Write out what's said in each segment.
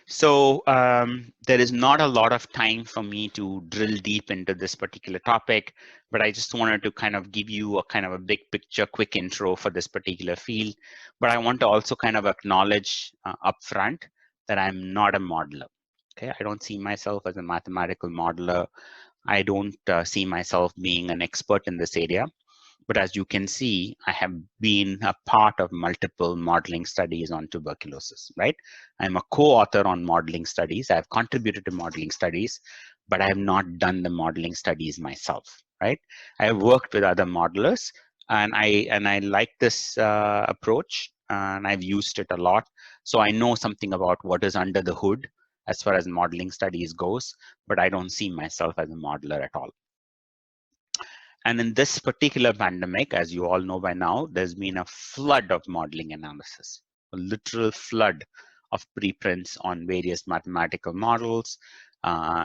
So there is not a lot of time for me to drill deep into this particular topic, but I just wanted to kind of give you a kind of a big picture, quick intro for this particular field. But I want to also kind of acknowledge upfront that I'm not a modeler. Okay, I don't see myself as a mathematical modeler. I don't see myself being an expert in this area. But as you can see, I have been a part of multiple modeling studies on tuberculosis, right? I'm a co-author on modeling studies. I've contributed to modeling studies, but I have not done the modeling studies myself, right? I have worked with other modelers, and I like this approach, and I've used it a lot. So I know something about what is under the hood as far as modeling studies goes, but I don't see myself as a modeler at all. And in this particular pandemic, as you all know by now, there's been a flood of modeling analysis, a literal flood of preprints on various mathematical models.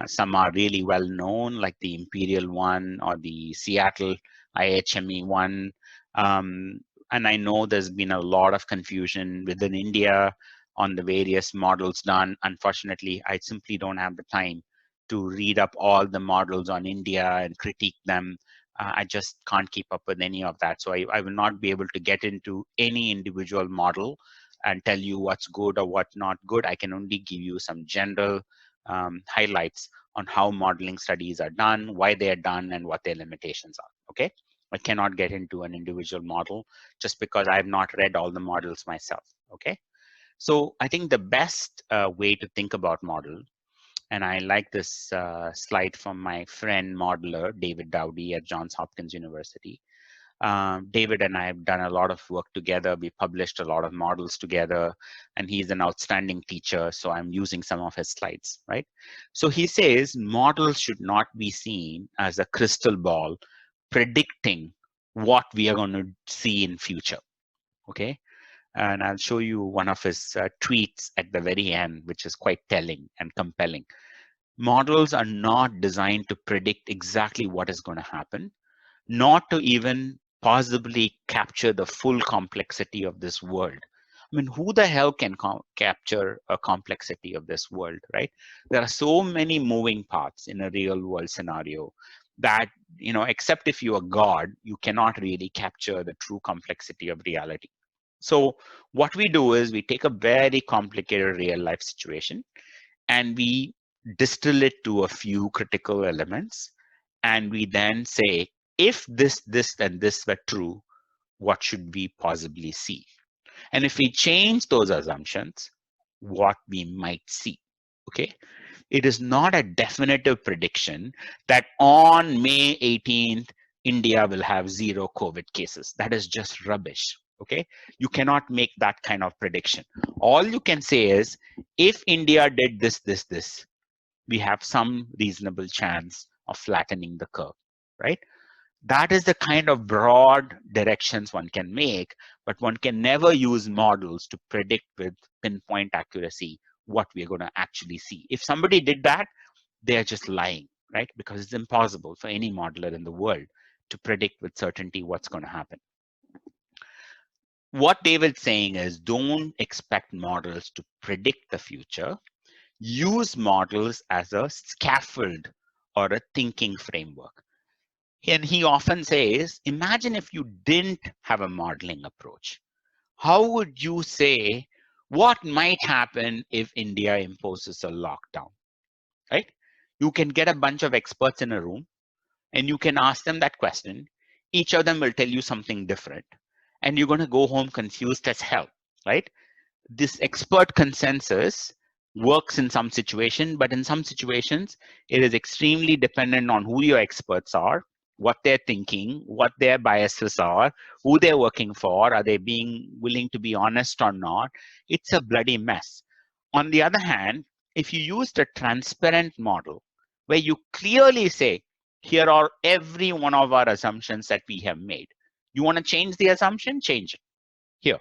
Some are really well known, like the Imperial one or the Seattle IHME one. And I know there's been a lot of confusion within India on the various models done. Unfortunately, I simply don't have the time to read up all the models on India and critique them. I just can't keep up with any of that. So I will not be able to get into any individual model and tell you what's good or what's not good. I can only give you some general highlights on how modeling studies are done, why they are done, and what their limitations are, okay? I cannot get into an individual model just because I have not read all the models myself, okay? So I think the best way to think about model, and I like this slide from my friend modeler, David Dowdy at Johns Hopkins University. David and I have done a lot of work together. We published a lot of models together, and he's an outstanding teacher. So I'm using some of his slides, right? So he says models should not be seen as a crystal ball predicting what we are going to see in future, okay? And I'll show you one of his tweets at the very end, which is quite telling and compelling. Models are not designed to predict exactly what is going to happen, not to even possibly capture the full complexity of this world. I mean, who the hell can capture a complexity of this world, right? There are so many moving parts in a real world scenario that, you know, except if you are God, you cannot really capture the true complexity of reality. So what we do is we take a very complicated real life situation and we distill it to a few critical elements. And we then say, if this, and this were true, what should we possibly see? And if we change those assumptions, what we might see, okay? It is not a definitive prediction that on May 18th, India will have 0 COVID cases. That is just rubbish, okay? You cannot make that kind of prediction. All you can say is, if India did this, we have some reasonable chance of flattening the curve, right? That is the kind of broad directions one can make, but one can never use models to predict with pinpoint accuracy what we're going to actually see. If somebody did that, they're just lying, right? Because it's impossible for any modeler in the world to predict with certainty what's going to happen. What David's saying is, don't expect models to predict the future. Use models as a scaffold or a thinking framework. And he often says, imagine if you didn't have a modeling approach. How would you say what might happen if India imposes a lockdown, right? You can get a bunch of experts in a room and you can ask them that question. Each of them will tell you something different. And you're going to go home confused as hell, right? This expert consensus works in some situations, but in some situations, it is extremely dependent on who your experts are, what they're thinking, what their biases are, who they're working for, are they being willing to be honest or not? It's a bloody mess. On the other hand, if you used a transparent model where you clearly say, here are every one of our assumptions that we have made. You want to change the assumption? Change it.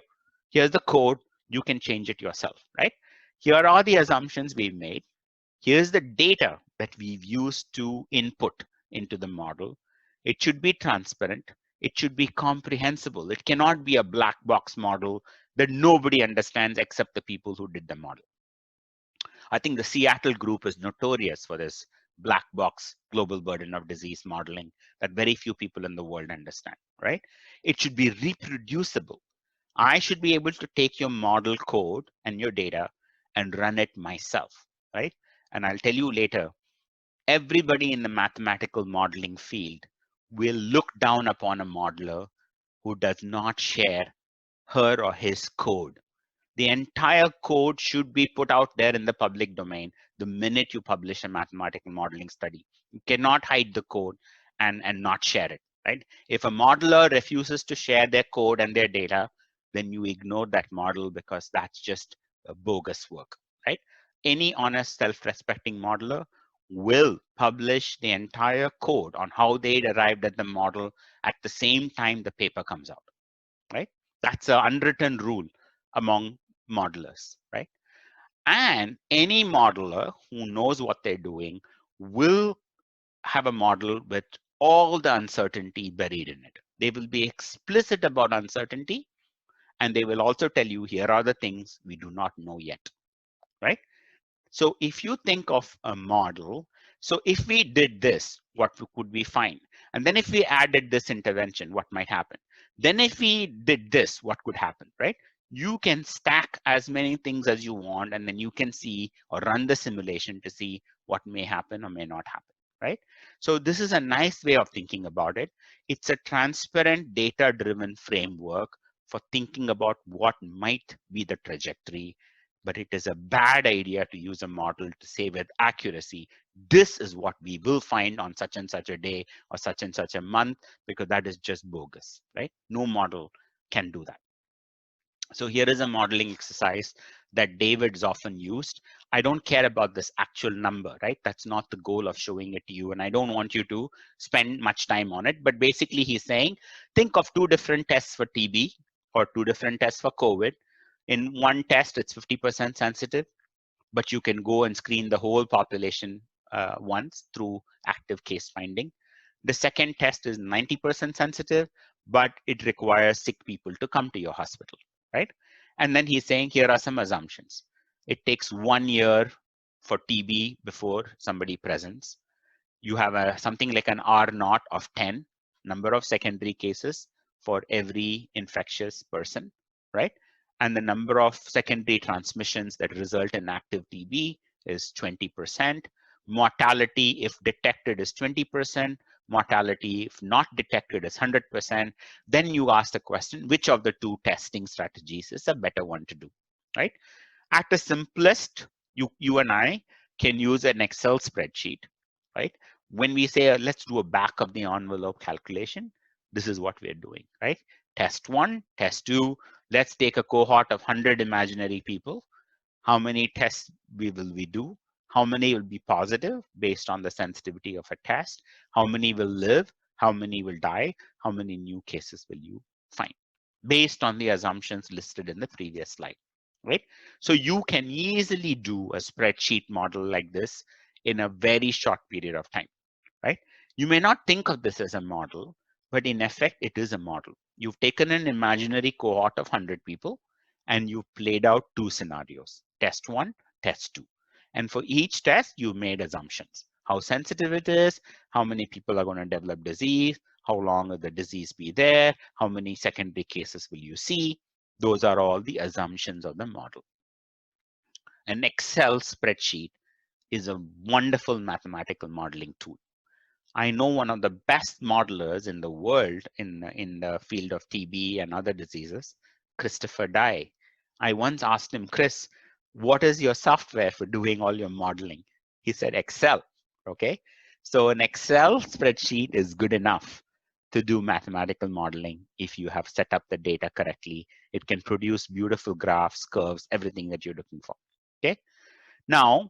Here's the code. You can change it yourself, right? Here are the assumptions we've made. Here's the data that we've used to input into the model. It should be transparent. It should be comprehensible. It cannot be a black box model that nobody understands except the people who did the model. I think the Seattle group is notorious for this black box global burden of disease modeling that very few people in the world understand, right? It should be reproducible. I should be able to take your model code and your data and run it myself, right? And I'll tell you later, everybody in the mathematical modeling field will look down upon a modeler who does not share her or his code. The entire code should be put out there in the public domain the minute you publish a mathematical modeling study. You cannot hide the code and not share it, right? If a modeler refuses to share their code and their data, then you ignore that model because that's just a bogus work, right? Any honest, self-respecting modeler will publish the entire code on how they arrived at the model at the same time the paper comes out, right? That's an unwritten rule among modelers, right? And any modeler who knows what they're doing will have a model with all the uncertainty buried in it. They will be explicit about uncertainty, and they will also tell you, here are the things we do not know yet, right? So if you think of a model, so if we did this, what could we find? And then if we added this intervention, what might happen? Then if we did this, what could happen, right? You can stack as many things as you want, and then you can see or run the simulation to see what may happen or may not happen, right? So this is a nice way of thinking about it. It's a transparent data-driven framework for thinking about what might be the trajectory, but it is a bad idea to use a model to say with accuracy, this is what we will find on such and such a day or such and such a month, because that is just bogus, right? No model can do that. So here is a modeling exercise that David's often used. I don't care about this actual number, right? That's not the goal of showing it to you, and I don't want you to spend much time on it. But basically he's saying, think of two different tests for TB or two different tests for COVID. In one test, it's 50% sensitive, but you can go and screen the whole population once through active case finding. The second test is 90% sensitive, but it requires sick people to come to your hospital, right? And then he's saying, here are some assumptions. It takes 1 year for TB before somebody presents. You have something like an R naught of 10, number of secondary cases for every infectious person, right? And the number of secondary transmissions that result in active TB is 20%. Mortality, if detected, is 20%. Mortality, if not detected, is 100%. Then you ask the question, which of the two testing strategies is a better one to do, right? At the simplest, you and I can use an Excel spreadsheet, right? When we say, let's do a back of the envelope calculation, this is what we're doing, right? Test one, test two, let's take a cohort of 100 imaginary people. How many tests will we do? How many will be positive based on the sensitivity of a test? How many will live? How many will die? How many new cases will you find? Based on the assumptions listed in the previous slide, right? So you can easily do a spreadsheet model like this in a very short period of time, right? You may not think of this as a model, but in effect, it is a model. You've taken an imaginary cohort of 100 people and you've played out two scenarios, test one, test two. And for each test, you've made assumptions. How sensitive it is, how many people are going to develop disease, how long will the disease be there, how many secondary cases will you see. Those are all the assumptions of the model. An Excel spreadsheet is a wonderful mathematical modeling tool. I know one of the best modelers in the world in the field of TB and other diseases, Christopher Dye. I once asked him, Chris, what is your software for doing all your modeling? He said, Excel, okay? So an Excel spreadsheet is good enough to do mathematical modeling if you have set up the data correctly. It can produce beautiful graphs, curves, everything that you're looking for, okay? Now,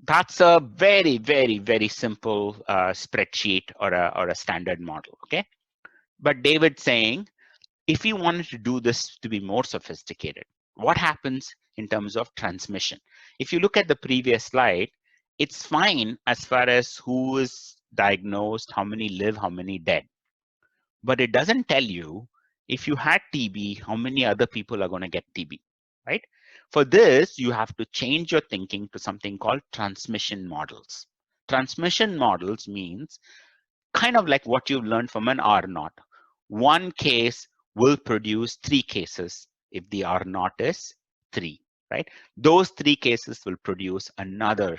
that's a very, very, very simple spreadsheet or a standard model, okay? But David's saying, if you wanted to do this to be more sophisticated, what happens in terms of transmission? If you look at the previous slide, it's fine as far as who is diagnosed, how many live, how many dead. But it doesn't tell you if you had TB, how many other people are going to get TB, right? For this, you have to change your thinking to something called transmission models. Transmission models means kind of like what you've learned from an R naught. One case will produce three cases if the R naught is 3, right? Those 3 cases will produce another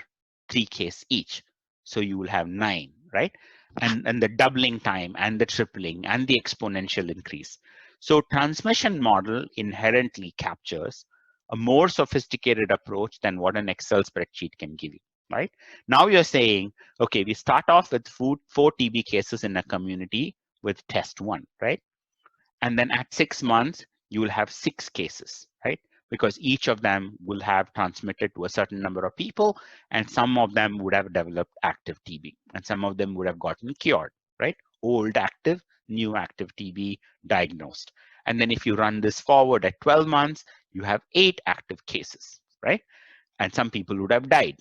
3 case each. So you will have 9, right? And the doubling time and the tripling and the exponential increase. So transmission model inherently captures a more sophisticated approach than what an Excel spreadsheet can give you, right? Now you're saying, okay, we start off with 4 TB cases in a community with test 1, right? And then at 6 months, you will have 6 cases, right? Because each of them will have transmitted to a certain number of people, and some of them would have developed active TB, and some of them would have gotten cured, right? Old active, new active TB diagnosed. And then if you run this forward at 12 months, you have 8 active cases, right? And some people would have died.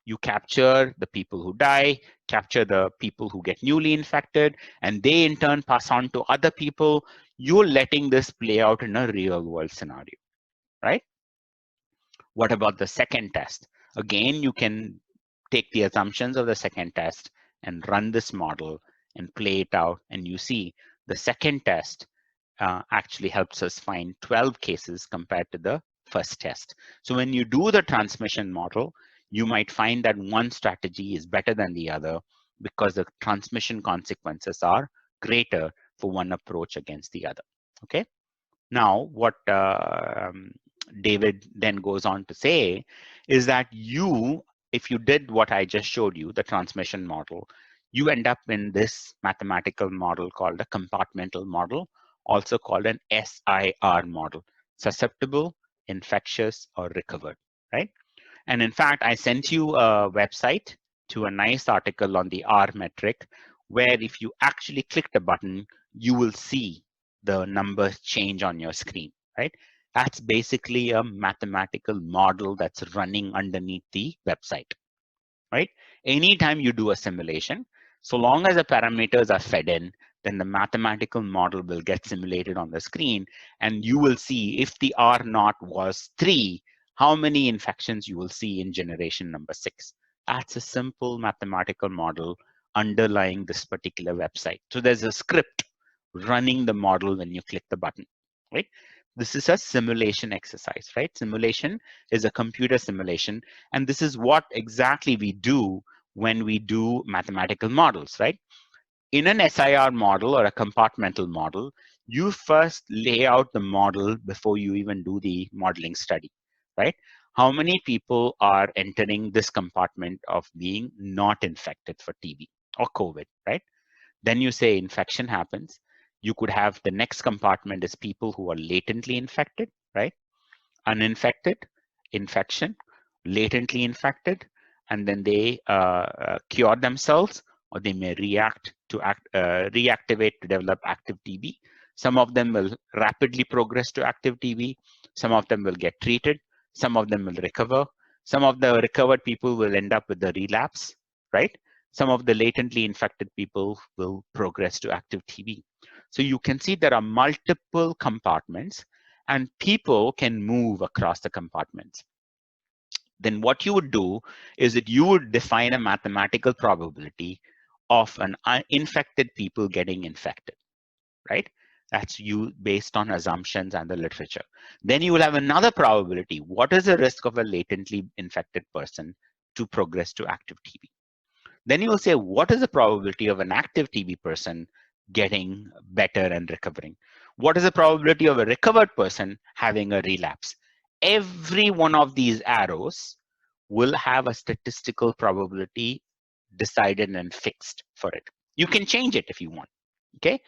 You capture the people who die, capture the people who get newly infected, and they in turn pass on to other people. You're letting this play out in a real world scenario, right? What about the second test? Again, you can take the assumptions of the second test and run this model and play it out, and you see the second test actually helps us find 12 cases compared to the first test. So when you do the transmission model, you might find that one strategy is better than the other because the transmission consequences are greater for one approach against the other. Okay. Now, what David then goes on to say is that if you did what I just showed you, the transmission model, you end up in this mathematical model called a compartmental model, also called an SIR model, susceptible, infectious, or recovered, right? And in fact, I sent you a website to a nice article on the R metric, where if you actually click the button, you will see the numbers change on your screen, right? That's basically a mathematical model that's running underneath the website, right? Anytime you do a simulation, so long as the parameters are fed in, then the mathematical model will get simulated on the screen, and you will see if the R naught was 3, how many infections you will see in generation number 6. That's a simple mathematical model underlying this particular website. So there's a script running the model when you click the button, right? This is a simulation exercise, right? Simulation is a computer simulation, and this is what exactly we do when we do mathematical models, right? In an SIR model or a compartmental model, you first lay out the model before you even do the modeling study, right? How many people are entering this compartment of being not infected for TB or COVID, right? Then you say infection happens. You could have the next compartment is people who are latently infected, right? Uninfected, infection, latently infected, and then they cure themselves, or they may reactivate to develop active TB. Some of them will rapidly progress to active TB. Some of them will get treated. Some of them will recover. Some of the recovered people will end up with the relapse, right? Some of the latently infected people will progress to active TB. So you can see there are multiple compartments, and people can move across the compartments. Then what you would do is that you would define a mathematical probability of an infected people getting infected, right? That's you based on assumptions and the literature. Then you will have another probability. What is the risk of a latently infected person to progress to active TB? Then you will say, what is the probability of an active TB person getting better and recovering? What is the probability of a recovered person having a relapse? Every one of these arrows will have a statistical probability decided and fixed for it. You can change it if you want, okay?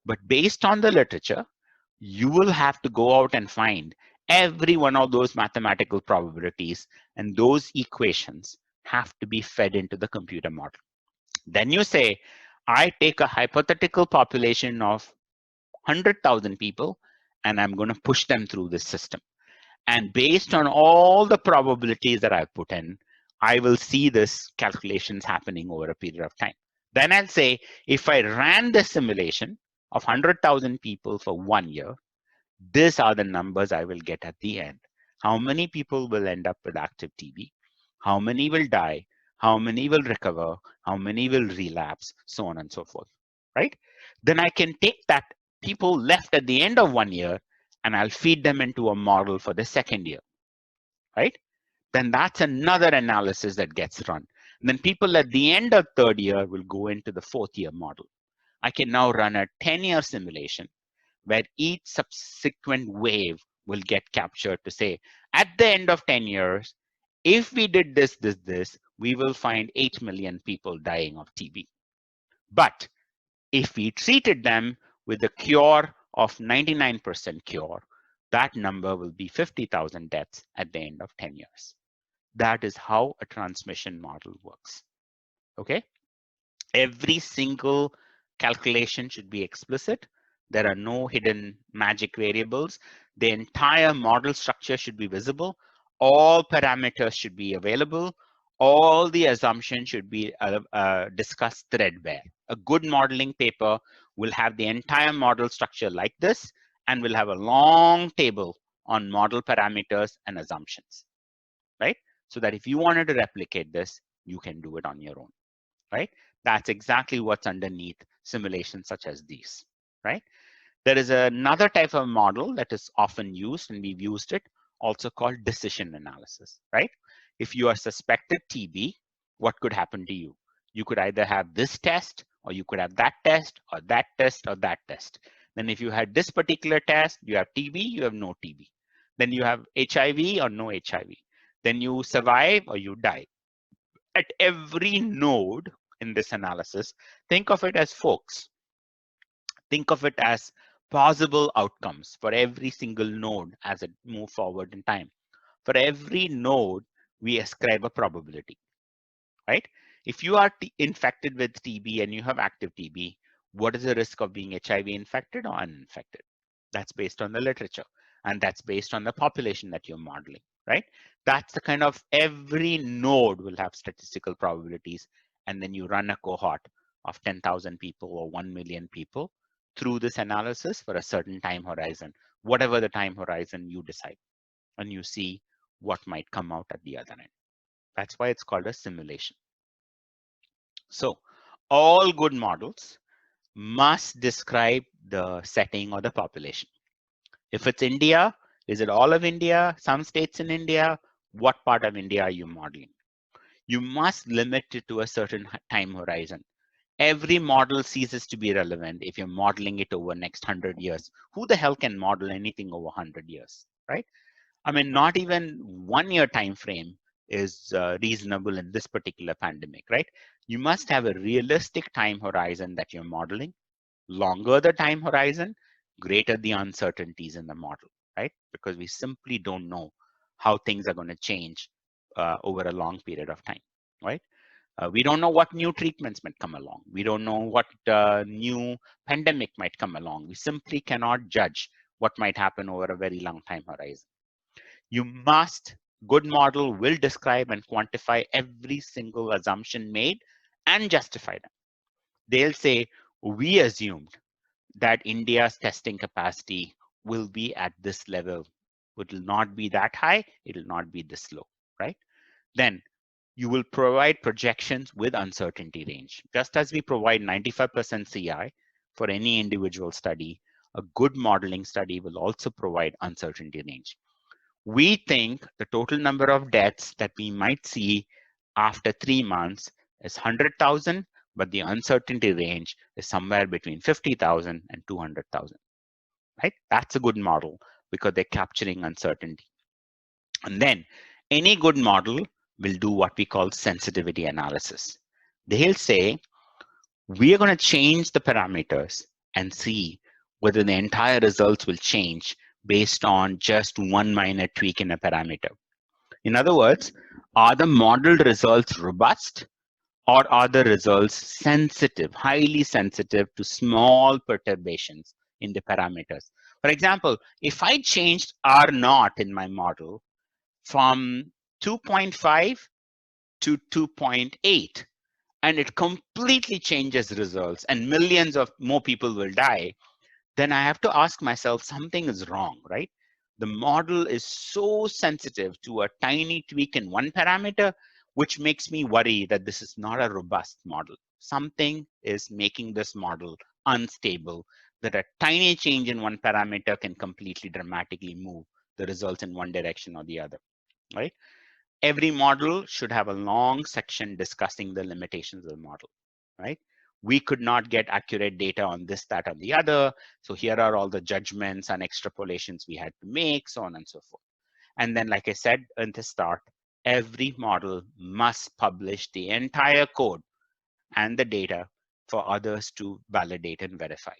But based on the literature, you will have to go out and find every one of those mathematical probabilities, and those equations have to be fed into the computer model. Then you say, I take a hypothetical population of 100,000 people, and I'm going to push them through this system. And based on all the probabilities that I've put in, I will see this calculations happening over a period of time. Then I'll say, if I ran the simulation of 100,000 people for 1 year, these are the numbers I will get at the end. how many people will end up with active TB, how many will die, how many will recover, how many will relapse, so on and so forth, right? Then I can take that people left at the end of 1 year and I'll feed them into a model for the second year, right? Then that's another analysis that gets run. And then people at the end of third year will go into the fourth year model. I can now run a 10-year simulation where each subsequent wave will get captured to say, at the end of 10 years, if we did this, we will find 8 million people dying of TB. But if we treated them with a cure of 99% cure, that number will be 50,000 deaths at the end of 10 years. That is how a transmission model works. Okay? Every single calculation should be explicit. There are no hidden magic variables. The entire model structure should be visible. All parameters should be available. All the assumptions should be discussed threadbare. A good modeling paper will have the entire model structure like this and will have a long table on model parameters and assumptions, right? So that if you wanted to replicate this, you can do it on your own, right? That's exactly what's underneath simulations such as these, right? There is another type of model that is often used, and we've used it, also called decision analysis, right? If you are suspected TB, what could happen to you? You could either have this test, or you could have that test, or that test, or that test. Then if you had this particular test, you have TB, you have no TB. Then you have HIV or no HIV. Then you survive or you die. At every node in this analysis, think of it as forks. Think of it as possible outcomes for every single node as it moves forward in time. For every node, we ascribe a probability, right? If you are infected with TB and you have active TB, what is the risk of being HIV infected or uninfected? That's based on the literature, and that's based on the population that you're modeling, right? That's the kind of every node will have statistical probabilities, and then you run a cohort of 10,000 people or 1 million people through this analysis for a certain time horizon, whatever the time horizon you decide, and you see what might come out at the other end. That's why it's called a simulation. So all good models must describe the setting or the population. If it's India, is it all of India, some states in India? What part of India are you modeling? You must limit it to a certain time horizon. Every model ceases to be relevant if you're modeling it over next 100 years. Who the hell can model anything over 100 years, right? I mean, not even 1 year time frame is reasonable in this particular pandemic, right? You must have a realistic time horizon that you're modeling. Longer the time horizon, greater the uncertainties in the model, right? Because we simply don't know how things are going to change over a long period of time, right? We don't know what new treatments might come along. We don't know what new pandemic might come along. We simply cannot judge what might happen over a very long time horizon. You must, good model will describe and quantify every single assumption made and justify them. They'll say, we assumed that India's testing capacity will be at this level. It will not be that high, it will not be this low, right? Then you will provide projections with uncertainty range. Just as we provide 95% CI for any individual study, a good modeling study will also provide uncertainty range. We think the total number of deaths that we might see after 3 months is 100,000, but the uncertainty range is somewhere between 50,000 and 200,000, right? That's a good model because they're capturing uncertainty. And then any good model will do what we call sensitivity analysis. They'll say, we are going to change the parameters and see whether the entire results will change based on just one minor tweak in a parameter. In other words, are the modeled results robust, or are the results sensitive, highly sensitive to small perturbations in the parameters? For example, if I changed R naught in my model from 2.5 to 2.8, and it completely changes results and millions of more people will die, then I have to ask myself, something is wrong, right? The model is so sensitive to a tiny tweak in one parameter, which makes me worry that this is not a robust model. Something is making this model unstable, that a tiny change in one parameter can completely dramatically move the results in one direction or the other, right? Every model should have a long section discussing the limitations of the model, right? We could not get accurate data on this, that, or the other. So here are all the judgments and extrapolations we had to make, so on and so forth. And then, like I said in the start, every model must publish the entire code and the data for others to validate and verify,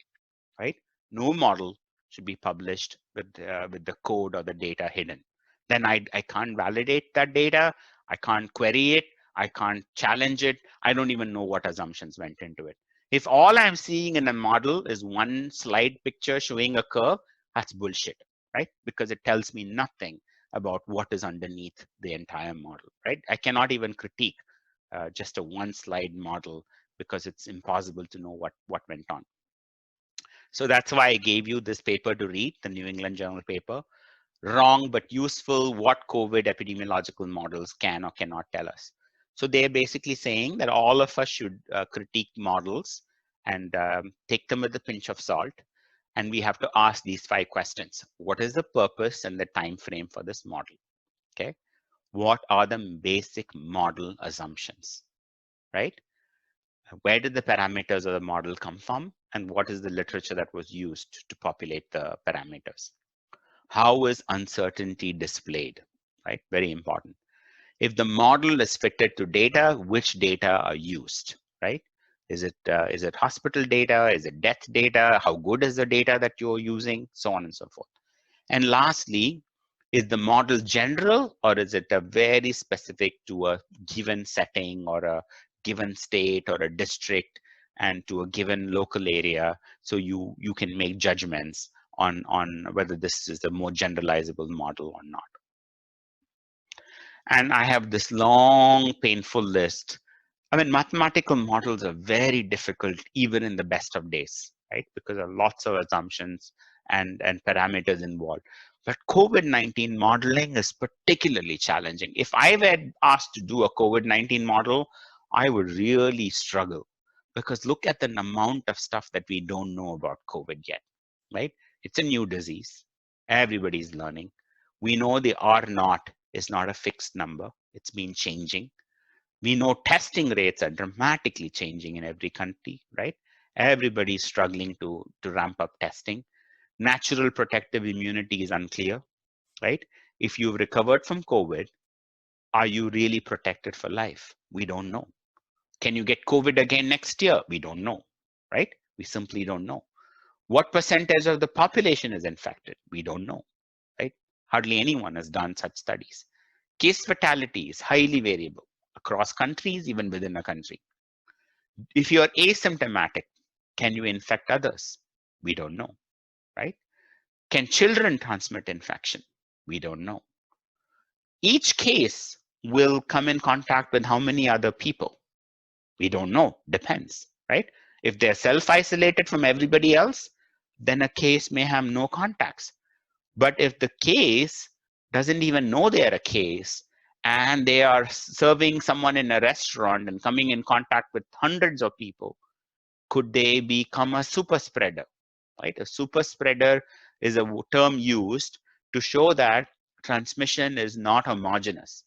right? No model should be published with the code or the data hidden. Then I can't validate that data. I can't query it. I can't challenge it. I don't even know what assumptions went into it. If all I'm seeing in a model is one slide picture showing a curve, that's bullshit, right? Because it tells me nothing about what is underneath the entire model, right? I cannot even critique just a one slide model because it's impossible to know what went on. So that's why I gave you this paper to read, the New England Journal paper. Wrong but useful, what COVID epidemiological models can or cannot tell us. So they're basically saying that all of us should critique models and take them with a pinch of salt. And we have to ask these 5 questions. What is the purpose and the time frame for this model? Okay. What are the basic model assumptions, right? Where did the parameters of the model come from? And what is the literature that was used to populate the parameters? How is uncertainty displayed, right? Very important. If the model is fitted to data, which data are used, right? Is it hospital data? Is it death data? How good is the data that you're using? So on and so forth. And lastly, is the model general or is it a very specific to a given setting or a given state or a district and to a given local area? So you can make judgments on whether this is a more generalizable model or not. And I have this long, painful list. I mean, mathematical models are very difficult, even in the best of days, right? Because there are lots of assumptions and parameters involved. But COVID-19 modeling is particularly challenging. If I were asked to do a COVID-19 model, I would really struggle because look at the amount of stuff that we don't know about COVID yet, right? It's a new disease. Everybody's learning. We know the R naught is not a fixed number. It's been changing. We know testing rates are dramatically changing in every country, right? Everybody's struggling to ramp up testing. Natural protective immunity is unclear, right? If you've recovered from COVID, are you really protected for life? We don't know. Can you get COVID again next year? We don't know, right? We simply don't know. What percentage of the population is infected? We don't know, right? Hardly anyone has done such studies. Case fatality is highly variable across countries, even within a country. If you're asymptomatic, can you infect others? We don't know, right? Can children transmit infection? We don't know. Each case will come in contact with how many other people? We don't know, depends, right? If they're self-isolated from everybody else, then a case may have no contacts. But if the case doesn't even know they're a case and they are serving someone in a restaurant and coming in contact with hundreds of people, could they become a super spreader, right? A super spreader is a term used to show that transmission is not homogeneous.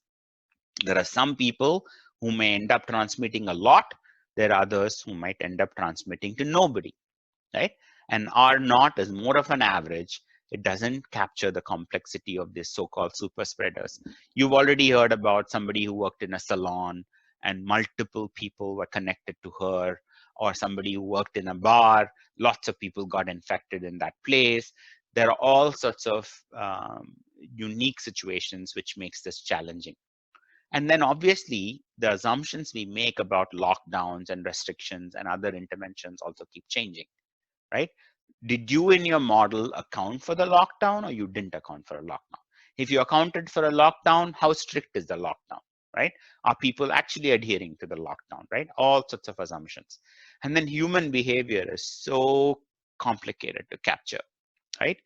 There are some people who may end up transmitting a lot. There are others who might end up transmitting to nobody, right? And R naught is more of an average. It doesn't capture the complexity of these so-called super spreaders. You've already heard about somebody who worked in a salon and multiple people were connected to her, or somebody who worked in a bar, lots of people got infected in that place. There are all sorts of unique situations which makes this challenging. And then obviously the assumptions we make about lockdowns and restrictions and other interventions also keep changing, right? Did you in your model account for the lockdown or you didn't account for a lockdown? If you accounted for a lockdown, how strict is the lockdown, right? Are people actually adhering to the lockdown, right? All sorts of assumptions. And then human behavior is so complicated to capture, right?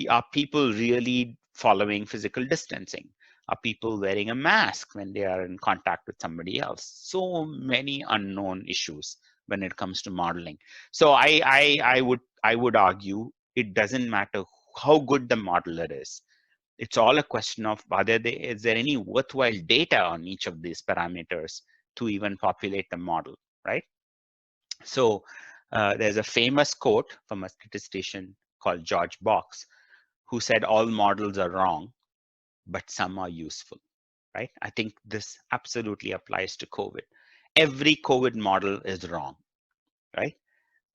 Are people really following physical distancing? Are people wearing a mask when they are in contact with somebody else? So many unknown issues when it comes to modeling. So I would argue it doesn't matter how good the modeler is. It's all a question of whether is there any worthwhile data on each of these parameters to even populate the model, right? So there's a famous quote from a statistician called George Box, who said all models are wrong, but some are useful, right? I think this absolutely applies to COVID. Every COVID model is wrong, right?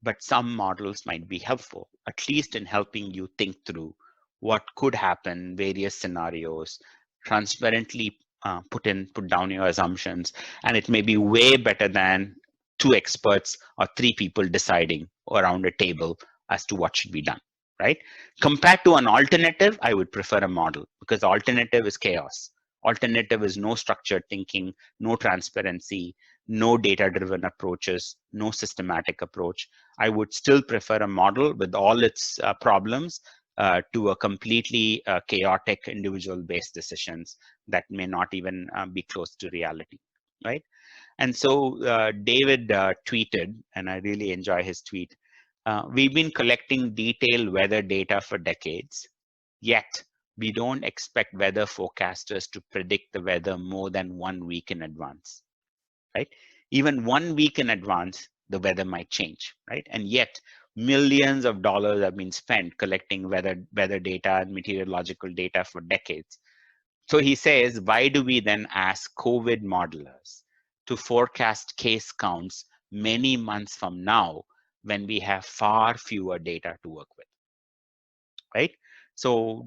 But some models might be helpful, at least in helping you think through what could happen, various scenarios, transparently put down your assumptions, and it may be way better than two experts or three people deciding around a table as to what should be done, right? Compared to an alternative, I would prefer a model because alternative is chaos. Alternative is no structured thinking, no transparency, no data-driven approaches, no systematic approach. I would still prefer a model with all its problems to a completely chaotic individual-based decisions that may not even be close to reality, right? And so David tweeted, and I really enjoy his tweet, we've been collecting detailed weather data for decades, yet we don't expect weather forecasters to predict the weather more than 1 week in advance, right? Even 1 week in advance, the weather might change, right? And yet, millions of dollars have been spent collecting weather data and meteorological data for decades. So he says, why do we then ask COVID modelers to forecast case counts many months from now when we have far fewer data to work with, right? So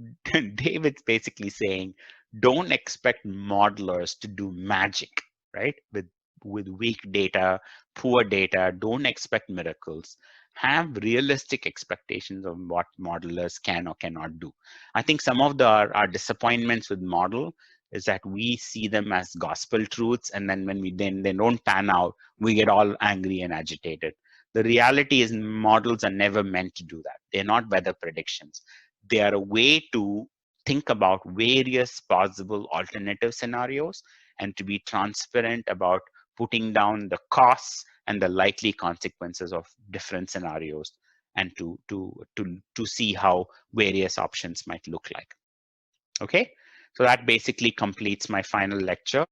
David's basically saying, don't expect modelers to do magic, right? With weak data, poor data, don't expect miracles. Have realistic expectations of what modelers can or cannot do. I think some of our disappointments with model is that we see them as gospel truths, and then when they don't pan out, we get all angry and agitated. The reality is models are never meant to do that. They're not weather predictions. They are a way to think about various possible alternative scenarios and to be transparent about putting down the costs and the likely consequences of different scenarios and to see how various options might look like. Okay, so that basically completes my final lecture.